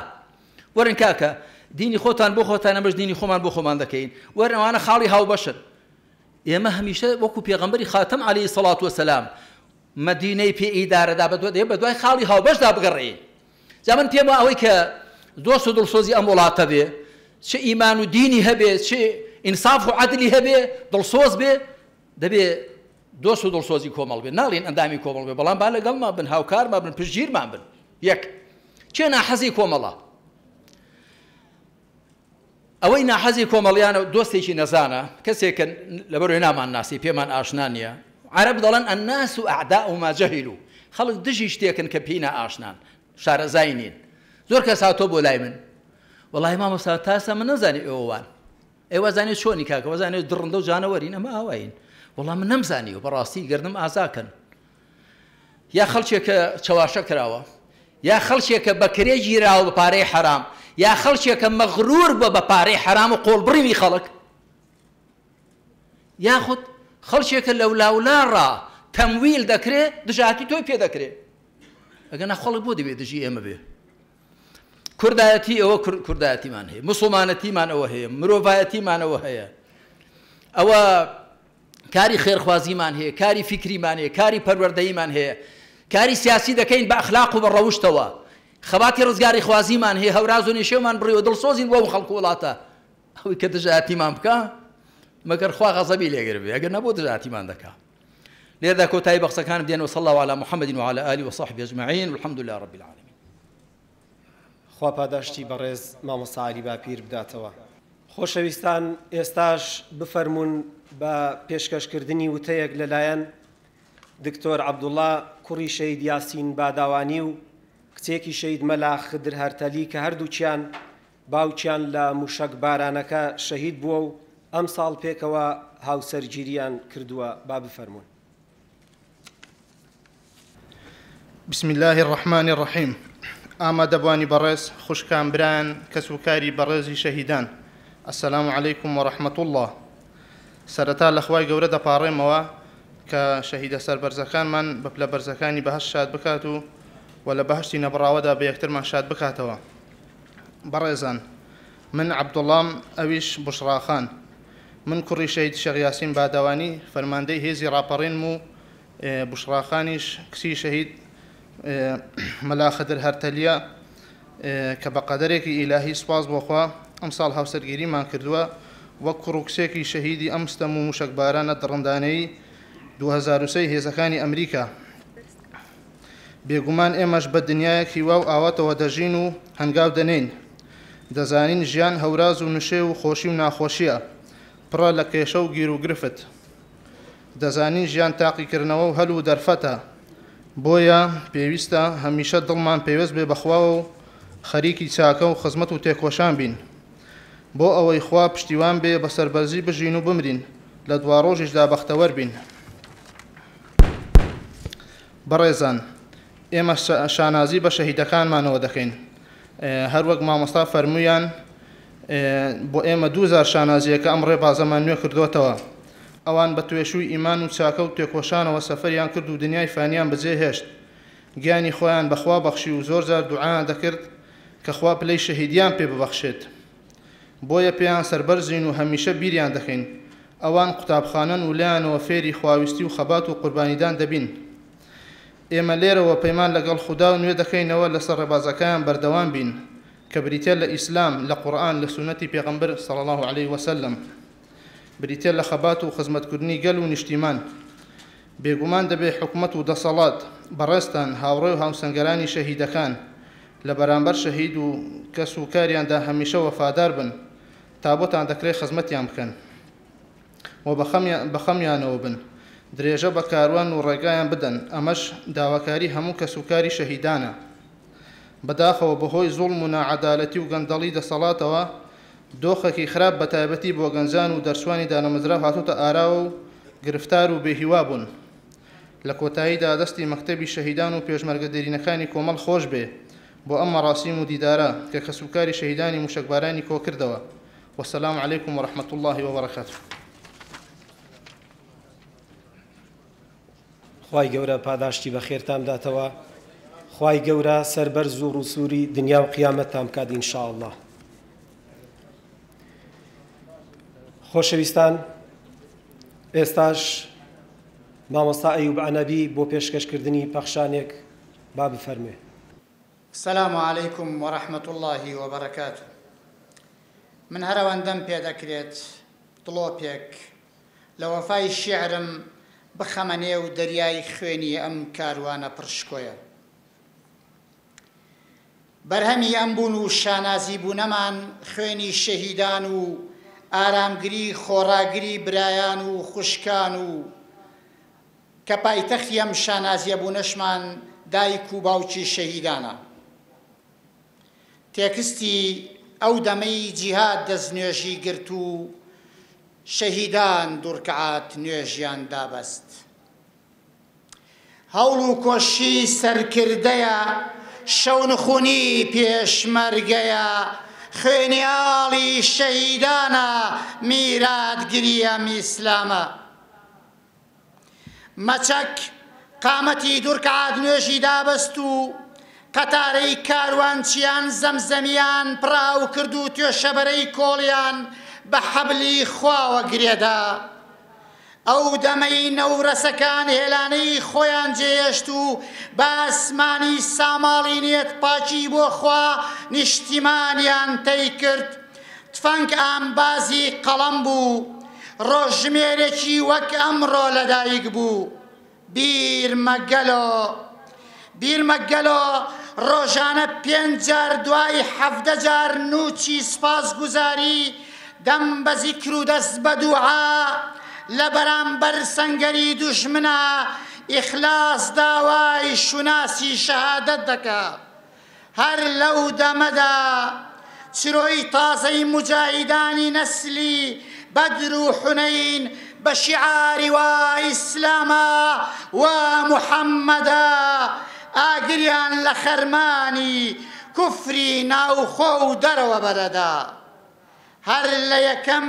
وەرن کاکە دینی خۆتان بۆ خۆتان ئەمەش دینی خۆمان بۆ خۆمان دەکەین وەرن ئەوانە خاڵی هاوبەشن ئێمە هەمیشە وەکو پێغەمبەری خاتەم عەلەیهی سەڵات وەسەلام مەدینەی پێ ئیدارەدا بە دوای خاڵی هاوبەشدا بگەڕێین جا من پێم ئەوەی کە دۆست و دڵسۆزی ئەم وڵاتە بێ چه ئیمان و دینی هەبێ چه ئینساف و عەدلی هەبێ دڵسۆز بێ دەبێ دۆست و دڵسۆزی کۆمەڵ بێ ناڵێن ئەندامی کۆمەڵ بێ بەڵام با لەگەڵمان بن هاوکارمان بن پشتگیرمان بن یەک چێ ناحەزی کۆمەڵە ئەوەی ناحەزی کۆمەڵیانە دۆستێکی نەزانە کەسێکە لەبەرۆی نامان ناسی پێمان ئاشنا نییە عەرەب دەڵێن ئەنناس ئەعداء ما جەهیلوا خەڵک دژی شتێکن کە پێی نائاشنان شارەزای نین زۆر کەس هاتۆ بۆ لای من وەڵای مامۆستا تاسە من نەزانی ئێوەوان ئێوە زانێت چۆنی کاکە وەزانێت دڕندە و جانەوەرین ئەمە ئاواین وەڵام من نەمزانی و بەڕاستی گردم ئازاکەن یا خەڵکێک کە چەواشە کراوە یا خەڵکێکە بەکرێ گیراوە بە پارەی حرام، یا خەڵکێکە مەغرور بە بە پارەی حرام و قۆڵبڕیمی خەڵک، یاخود خەڵکێکە لەولاولاڕە تەمویل دەکرێت دژاتی تۆی پێ دەکرێت. ئەگەنا خەڵک بۆ دەبێت دژی ئێمە بێ. کوردایەتی ئەوە کوردایەتیمان هەیە، موسڵمانەتیمان ئەوە هەیە، مرۆڤایەتیمان ئەوە هەیە، ئەوە کاری خێرخوازیمان هەیە، کاری فیکریمان هەیە، کاری پەروەردەییمان هەیە، کاری سیاسی دەکەین بە ئەخلاق و بە ڕەوشتەوە، خەباتی ڕزگاری خوازیمان هەیە، هەوراز و نێشێومان بڕیوە دڵسۆزین بۆ خەڵک وڵاتە. ئەوەی کە دژایەتیمان بکە مەگەر خوا غەزەبی لێگەر بێ، ئەگەر نەبوو دژایەتیمان دەکا. لێردا کۆتایی بەقسەکانم دێنەوە. صلی الله علی محمد وعلى آله وصحبه أجمعين والحمد لله رب العالمين. خوا پاداشتی بەڕێز مامۆستا عەلی باپیر بداتەوە. خۆشەویستان، ئێستاش بفەرمونون بە پێشکەشکردنی وتەیەک لەلایەن دکتۆر عەبدوڵڵا کوڕی شەید یاسین باداوانی و کچێکی شەید مەلا خدر هەرتەلی کە هەردووچیان باوکیان لە موشک بارانەکە شەهید بووە و ئەم ساڵ پێکەوە هاوسەرگیریان کردووە. با بفەرمونون. بسم الله الرحمن الرحيم. ئامادەبوانی بەڕێز، خوشکان بران، کەسوکاری بەڕێزی شەهیدان، السلام عليكم ورحمة الله. سەرەتا لە خوای گەورە دەپاڕێمەوە کە شەهیدە سەربەرزەکانمان بە پلە بەرزەکانی بەهەشت شاد بکات و لە بەهشتی نەبڕاوەدا بە یەکترمان شاد بکاتەوە. بەڕێزان، من عەبدوڵڵام ئەویش بوشڕاخان، من کوڕی شەهید شێخ یاسین باداوانی فەرماندەی هێزی ڕاپەڕین و بوشڕاخانیش کچی شەهید مەلا خدر هەرتەلیە کە بە قەدەرێکی ئیلاهی سوپاس بۆخوا ئەم ساڵ هاوسەرگیریمان کردووە وەک کوڕ و کچێکی شەهیدی ئەم ستەم و موشکبارانە دڕندانەی 2003 هێزەکانی ئەمریکا. بێگومان ئێمەش بە دنیایەکی واو ئاواتەوە دەژین و هەنگاو دەنین. دەزانین ژیان هەوراز و نوشێ و خۆشی و ناخۆشیە، پڕە لە کێشە و گیر و گرفت. دەزانین ژیان تاقیکردنەوە و هەلو و دەرفەتە، بۆیە پێویستە هەمیشە دڵمان پێوەست بێ بەخواوە و خەریکی چاکە و خزمەت و تێکۆشان بین، بۆ ئەوەی خوا پشتیوان بێ بە سەربەرزی بژین و بمرین، لە دوا ڕۆژیشدا بەختەوەر بین. بەڕێزان، ئێمە شانازی بە شەهیدەکانمانەوە دەکەین. هەروەک مامۆستا فەرموویان بۆ ئێمە 2000 شانازیەکە ئەم ڕێبازەمان نوێ کردوتەوە. ئەوان بە توێشووی ئیمان و چاکە و تێکۆشانەوە سەفەریان کرد و دنیای فانیان بەجێ هێشت. گیانی خۆیان بەخوا بەخشی و زۆر جار دوعایان دەکرد کە خوا پلەی شەهیدیان پێ ببەخشێت. بۆیە پێیان سەربەرزین و هەمیشە بیریان دەکەین ئەوان قوتابخانەن و لایەنەوە فێری خواویستی و خەبات و قوربانیدان دەبین. ئێمە لێرەوە پەیمان لەگەڵ خودا و نوێ دەکەینەوە لەسەر ڕێبازەکەیان بەردەوام بین کە بریتە لە ئیسلام، لە قورئان، لە سونەتی پێغەمبەر صلی الله عليه وسلم، بریتە لە خەبات و خزمەتکردنی گەل و نیشتیمان. بێگومان دەبێ حکومەت و دەسەڵات بەڕێستان هاوڕێ و هاوسەنگەرانی شەهیدەکان لە بەرامبەر شەهید و کەس و کاریاندا هەمیشە وەفادار بن تا بۆتان دەکرێت خزمەتیان بکەن و بەخەمیانەوە بن، درێژە بە کاروان و ڕێگایان بدەن. ئەمەش داواکاری هەموو کەس و کاری شەهیدانە. بەداخەوە بەهۆی زوڵم و ناعەدالەتی و گەندەڵی دەسەڵاتەوە دۆخێکی خراپ بە تایبەتی بۆ گەنجان و دەرسوانی دانەمەزراو هاتوتە ئاراوە و گرفتار و بێهیوا بوون. لە کۆتاییدا دەستی مەکتەبی شەهیدان و پێشمەرگەدەرینەکانی کۆمەڵ خۆش بێ بۆ ئەم مەڕاسیم و دیدارە کە کەسوکاری شەهیدانی موشکبارانی کۆ کردەوە. وەسەلام عەلەیکم وەڕەحمەت الله وبەرەکاتوه. خوای گەورە پاداشتی بە خێرتان بداتەوە. خوای گەورە سەربەرز و ڕووسوری دنیا و قیامەتتان بکات ئینشاءالله. خۆشەویستان، ئێستاش مامۆستا ئەیوب عەنەبی بۆ پێشکەشکردنی پەخشانێک با بفەرمێ. السلام عليكم ورحمة الله وبركاته. من هەرەوەندەم پێ دەکرێت دڵۆپێک لە وەفای شیعرم بخەمەنێ و دەریای خوێنی ئەم کاروانە پڕشکۆیە. بەرهەمی ئەم بوون و شانازی بوونەمان خوێنی شەهیدان و ئارامگری خۆڕاگری برایان و خوشکان و کە پایتەختی ئەم شانازیە بوونەشمان دایک و باوکی شەهیدانە. تێکستی ئەو دەمەی جیهاد دەستنوێژی گرت و شەهیدان دوورکەعات نوێژیان دابەست. هەوڵ و کۆشی سەرکردەیە شەونخونی پێشمەرگەیە خوێنیاڵی شەهیدانە میراتگریە میسلامە مەچەک قامەتی دوورکەعات نوێژی دابەست و قەتارەی کاروانچیان زەمزەمیان پراو کرد و توێشەبەرەی کۆڵیان بە حەبلی خواوە گرێدا ئەو دەمەی نەورەسەکان هێلانەی خۆیان جێهێشت و بە ئاسمانی ساماڵی نێت پاچی بۆ خوا نیشتیمانیان تەی کرد تفەنگ ئامبازی قەڵەم بوو ڕۆژژمێرێکی وەک ئەمڕۆ لەدایک بوو بیرمەگەلۆ ڕۆژانە 5 جار دوای 17 جار نوچی سپاسگوزاری دەم بە زیکر و دەست بە دوعا لە بەرامبەر سەنگەری دوژمنە ئیخلاس داوای شوناسی شەهادەت دەکا هەر لەو دەمەدا چرۆی تازەی مجاهیدانی نەسلی بەدر و حونەین بە شیعاری وا ئیسلامە و محەممەدە ئاگریان لە خەرمانی کوفری ناوخۆ و دەرەوە بەرەدا هەر لە یەکەم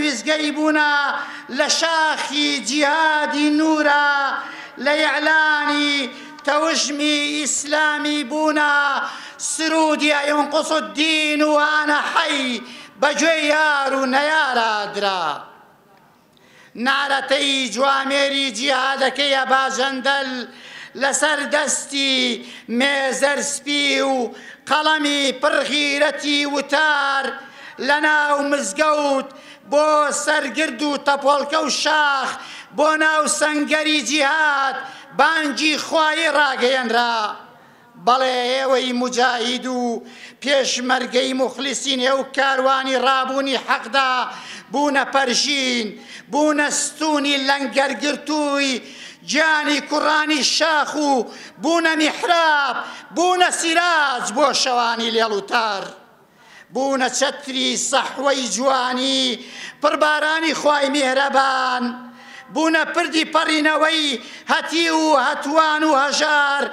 ویزگەی بوونە لە شاخی جیهادی نورە لە ئیعلانی تەوژمی ئیسلامی بوونە سرودی ينقص الدين وأنا حي بەگوێ یار و نەیارادرا نارەتەی جوامێری جیهادەکەیە باژەندەل لەسەر دەستی مێزەرسپی و قەڵەمی پڕغیرەتی وتار لەناو مزگەوت بۆ سەرگرد و تەپۆڵکە و شاخ بۆ ناو سەنگەری جیهاد بانگی خوای ڕاگەیەنرا بەڵێ ئێوەی مجاهید و پێشمەرگەی مخلیسین ئێو کاروانی ڕابوونی حەقدا بوونە پەرژین بوونە ستوونی لەنگەرگرتووی گیانی کوڕانی شاخ و بوونە میحراب بوونە سیراج بۆ شەوانی لێڵوتار بوونە چەتری سەحوەی جوانی پڕبارانی خوای میهرەبان بوونە پردی پەڕینەوەی هەتی و هەتوان و هەژار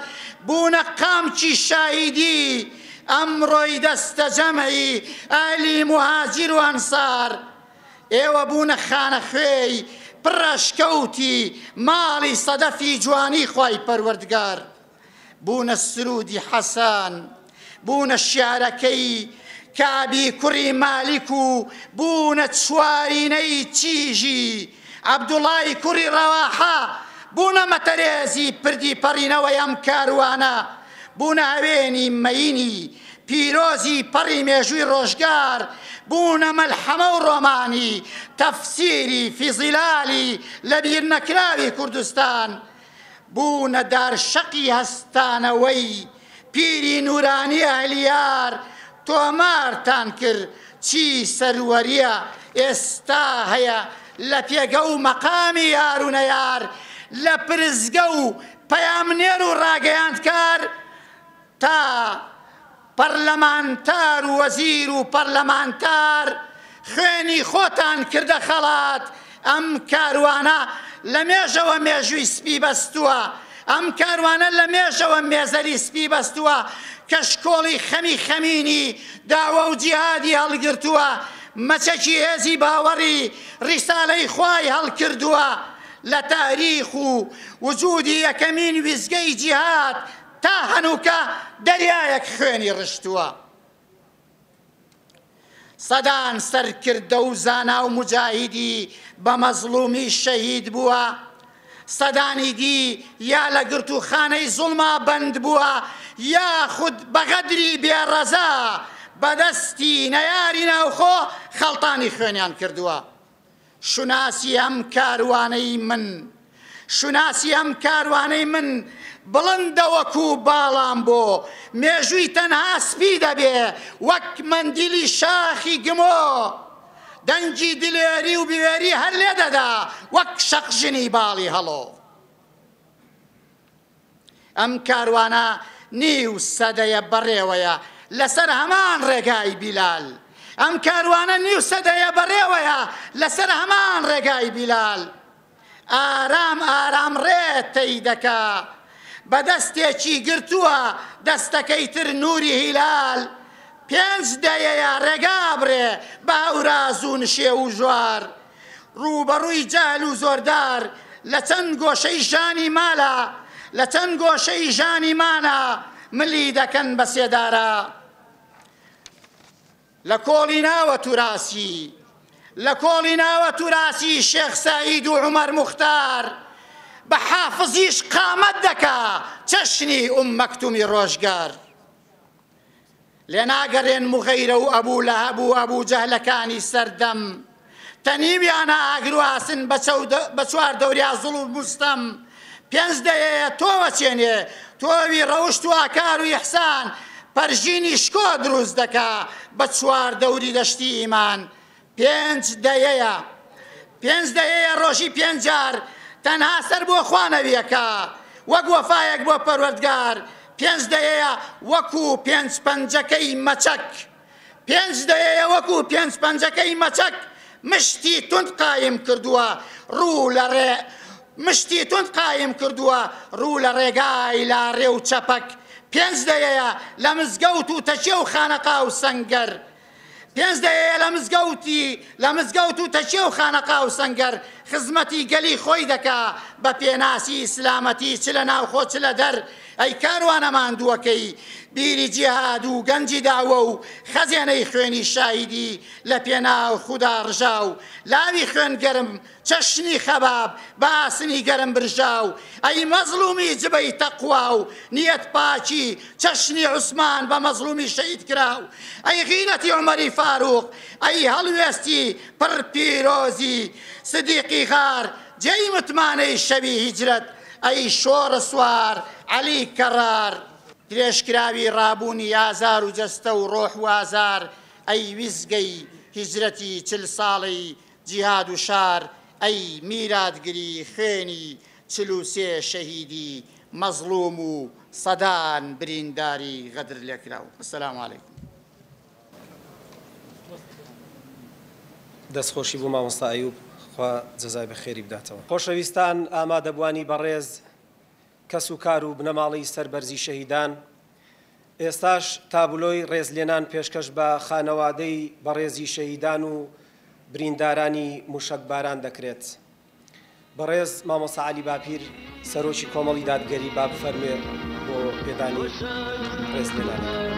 بوونە قامچی شاهیدی ئەمڕۆی دەستە جەمعی ئالی مهاجر و ئەنسار ئێوە بوونە خانەخوێی پڕەشکەوتی ماڵی سەدەفی جوانی خوای پەروەردگار بوونە سرودی حەسان بوونە شیعرەکەی کابی کوڕی مالیک و بوونە چوارینەی چیژی عەبدوڵای کوڕی ڕەواحە بوونە مەتەرێزی پردی پەڕینەوەی ئەم کاروانە بوونە هەوێنی مەینی پیرۆزی پەڕی مێژووی ڕۆژگار بوونە مەلحەمە و ڕۆمانی تەفسیری فیزیلالی لە بیر نەکراوی کوردستان بوونە دارشەقی هەستانەوەی پیری نورانی ئەهلیار تۆمارتان کرد چی سەروەریە ئێستا هەیە لە پێگە و مەقامی یار و نەیار لە پرزگە و پەیامنێر و ڕاگەیاندکار تا پەرلەمانتار و وەزیر و پەرلەمانتار خوێنی خۆتان کردە خەڵات ئەم کاروانە لە مێژەوە مێژووی سپی بەستووە ئەم کاروانە لە مێژەوە مێزەری سپی بەستووە کەشکۆڵی خەمی خەمینی داوە و جیهادی هەڵگرتووە مەچەکی هێزی باوەڕی ڕیسالەی خوای هەڵکردووە لە تاریخ و وجودی یەکەمین ویزگەی جیهاد تا هەنووکە دەریایەک خوێنی ڕشتووە سەدان سەرکردە و زانا و مجاهیدی بە مەزڵومی شەهید بووە سەدانی دی یا لە گرت و خانەی زوڵما بەند بووە یاخود بە غەدری بێڕەزا بەدەستی نەیاری ناوخۆ خەڵتانی خوێنیان کردووە شوناسی ئەم کاروانەی من بڵندە وەکو باڵام بۆ مێژووی تەنها سپی دەبێ وەک مەندیلی شاخی گمۆ دەنگی دلێری و بوێری هەر لێ دەدا وەک شەقژنی باڵی هەڵۆ ئەم کاروانە نیو سەدەیە بەڕێوەیە لەسەر هەمان ڕێگای بیلال ئەم کاروانە نیو سەدەیە بەڕێوەیە لەسەر هەمان ڕێگای بیلال ئارام ئارام ڕێتەی دەکا بەدەستێکی گرتووە دەستەکەی تر نووری هیلال 5 دەیەیە ڕێگا بڕێ باوراز و نشێ و ژوار ڕوبەڕووی جەهل و زۆردار لە چەند گۆشەی ژانی مالە لە چەند گۆشەی ژانی مانە ملی دەکەن بە سێدارە لە کۆڵی ناوە توراسی شێخ سەعید و عومەر موختار بە حافزیش قامەت دەکا چەشنی مەکتومی ڕۆژگار لێ ناگەڕێن مغەیرە و ئەبوو لەهەب و ئەبوو جەهلەکانی سەردەم تەنیویانە ئاگرواسن بە چوار دەوریا زوڵ و موستەم 5 دەیەیە تۆ وەچێنێ تۆوی ڕەوشت و ئاکار و ئیحسان پەرژینی شکۆ دروست دەکا بە چوار دەوری دەشتی ئیمان 5 دەیەیە 5 دەیەیە ڕۆژی 5 جار تەنها سەر بۆ خوانەویەکە وەک وەفایەک بۆ پەروەردگار 5 دەیەیە وەکو 5 پەنجەکەی مەچەک 5 دەیەیە وەکو 5 پەنجەکەی مەچەک مشتی تند قایم کردووە ڕوو لە ڕێگای لاڕێ و چەپەک 5 دەیەیە لە مزگەوت و تەچێ و خانەقا و سەنگەر 5 دەیەیە لە مزگەوت و تەچێ و خانەقا و سەنگەر خزمەتی گەلی خۆی دەکا بە پێناسی ئیسلامەتی چ لە ناوخۆ چ لە دەر ئەی کاروانە ماندووەکەی بیری جیهاد و گەنجی داوە و خەزێنەی خوێنی شاهیدی لە پێناو خودا ڕژاو لاوی خوێن گەرم چەشنی خەباب بە ئاسنی گەرم برژاو ئەی مەزلومی جبەی تەقوا و نیەت پاچی چەشنی عوسمان بە مەزلومی شەهید کراو ئەی غینەتی عومەری فاروق ئەی هەڵوێستی پڕ پیرۆزی سدیقی غار جێی متمانەی شەوی هیجرەت ئەی شۆڕە سوار عەلی کەڕار درێژکراوی ڕابوونی ئازار و جەستە و ڕۆح و ئازار ئەی ویزگەی هیجرەتی 40 ساڵی جیهاد و شار ئەی میراتگری خوێنی 43 شەهیدی مەزلوم و سەدان برینداری غەدر لێکراو. السلام عەلەیکم. دەستخۆشی بوو مامۆستا ئەیوب، خوا جەزای بەخێری بداتەوە. خۆشەویستان، ئامادەبوانی بەڕێز کەس و کار و بنەماڵی سەربەرزی شەهیدان، ئێستاش تابلۆی ڕێزلێنان پێشکەش بە خانەوادەی بەڕێزی شەهیدان و بریندارانی موشەکباران دەکرێت. بەڕێز مامۆستا عەلی باپیر سەرۆکی کۆمەڵی دادگەری با بفەرمێ بۆ پێدانی ڕێزلێنان.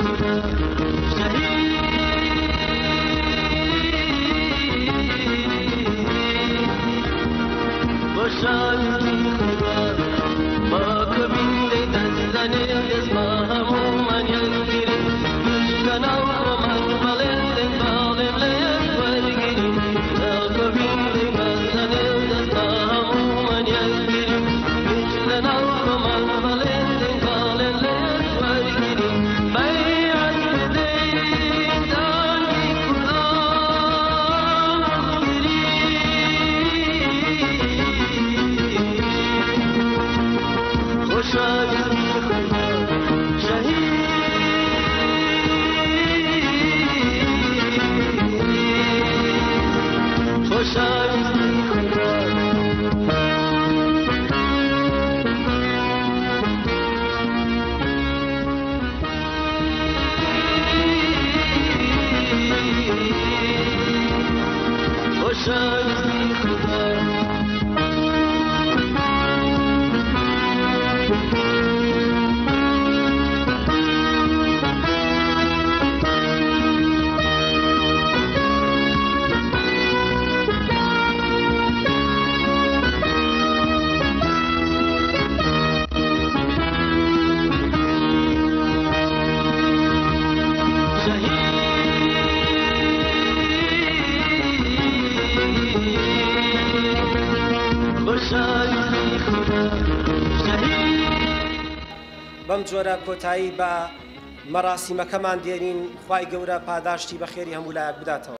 Hallelujah. بەم جۆرە کۆتایی بە مەراسیمەکەمان دێنین خوای گەورە پاداشتی بەخێری هەموو لایەک بداتەوە.